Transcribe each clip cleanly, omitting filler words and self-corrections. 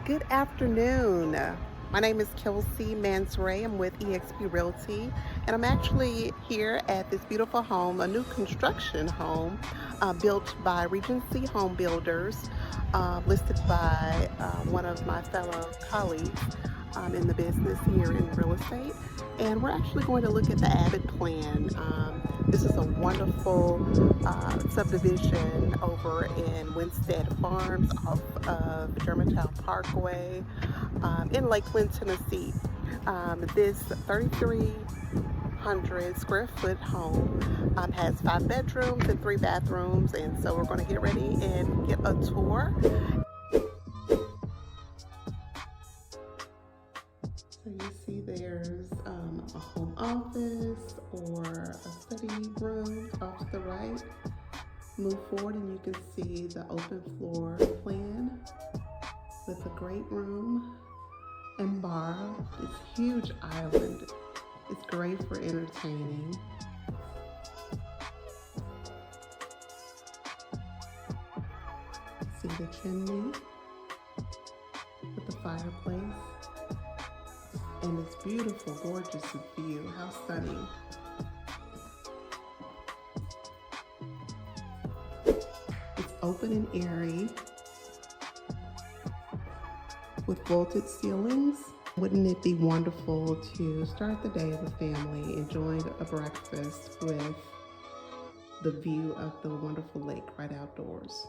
Good afternoon. My name is Kelsey Mansray. I'm with EXP Realty, and I'm actually here at this beautiful home, a new construction home built by Regency Home Builders, listed by one of my fellow colleagues in the business here in real estate. And we're actually going to look at the Abbott plan. This is a wonderful subdivision over in Winstead Farms off of Germantown Parkway in Lakeland, Tennessee. This 3,300 square foot home has 5 bedrooms and 3 bathrooms, and so we're going to get ready and get a tour. So you see there's a home office or a study room off to the right. Move forward and you can see the open floor plan with a great room and bar. This huge island. It's great for entertaining. See the chimney with the fireplace. And this beautiful, gorgeous view. How stunning. It's open and airy with vaulted ceilings. Wouldn't it be wonderful to start the day with family, enjoying a breakfast with the view of the wonderful lake right outdoors?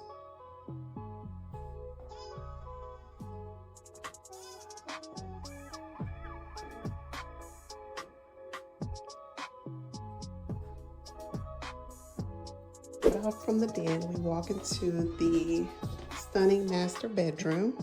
Out from the den, we walk into the stunning master bedroom.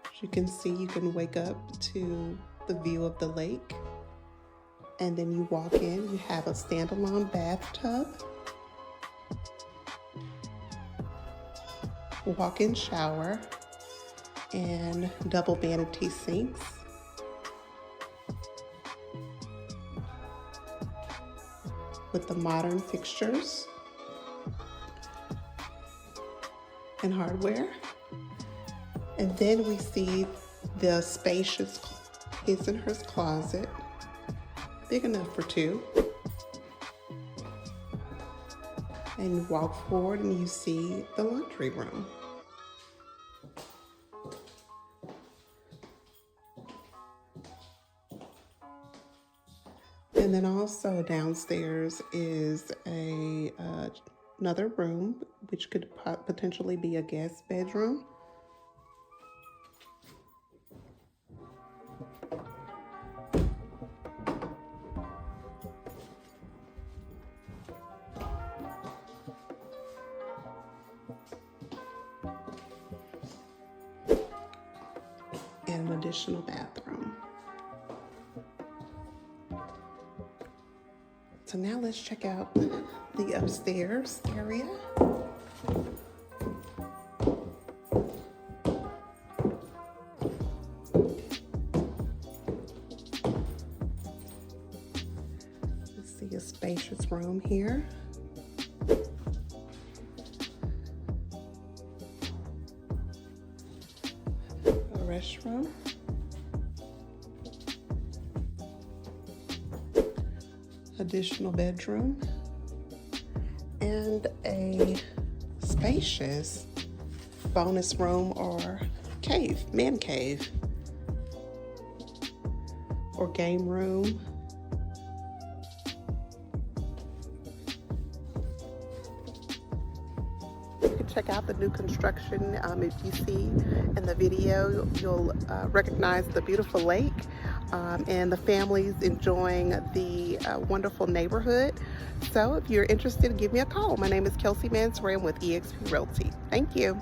As you can see, you can wake up to the view of the lake, and then you walk in, you have a standalone bathtub, walk-in shower, and double vanity sinks. With the modern fixtures and hardware. And then we see the spacious his and hers closet, big enough for 2. And you walk forward and you see the laundry room. And then also downstairs is another room, which could potentially be a guest bedroom. And an additional bathroom. So now let's check out the upstairs area. Let's see a spacious room here. A restroom. Additional bedroom, and a spacious bonus room or cave, man cave, or game room. You can check out the new construction. If you see in the video, you'll recognize the beautiful lake. And the families enjoying the wonderful neighborhood. So if you're interested, give me a call. My name is Kelsey Mansray. I'm with EXP Realty. Thank you.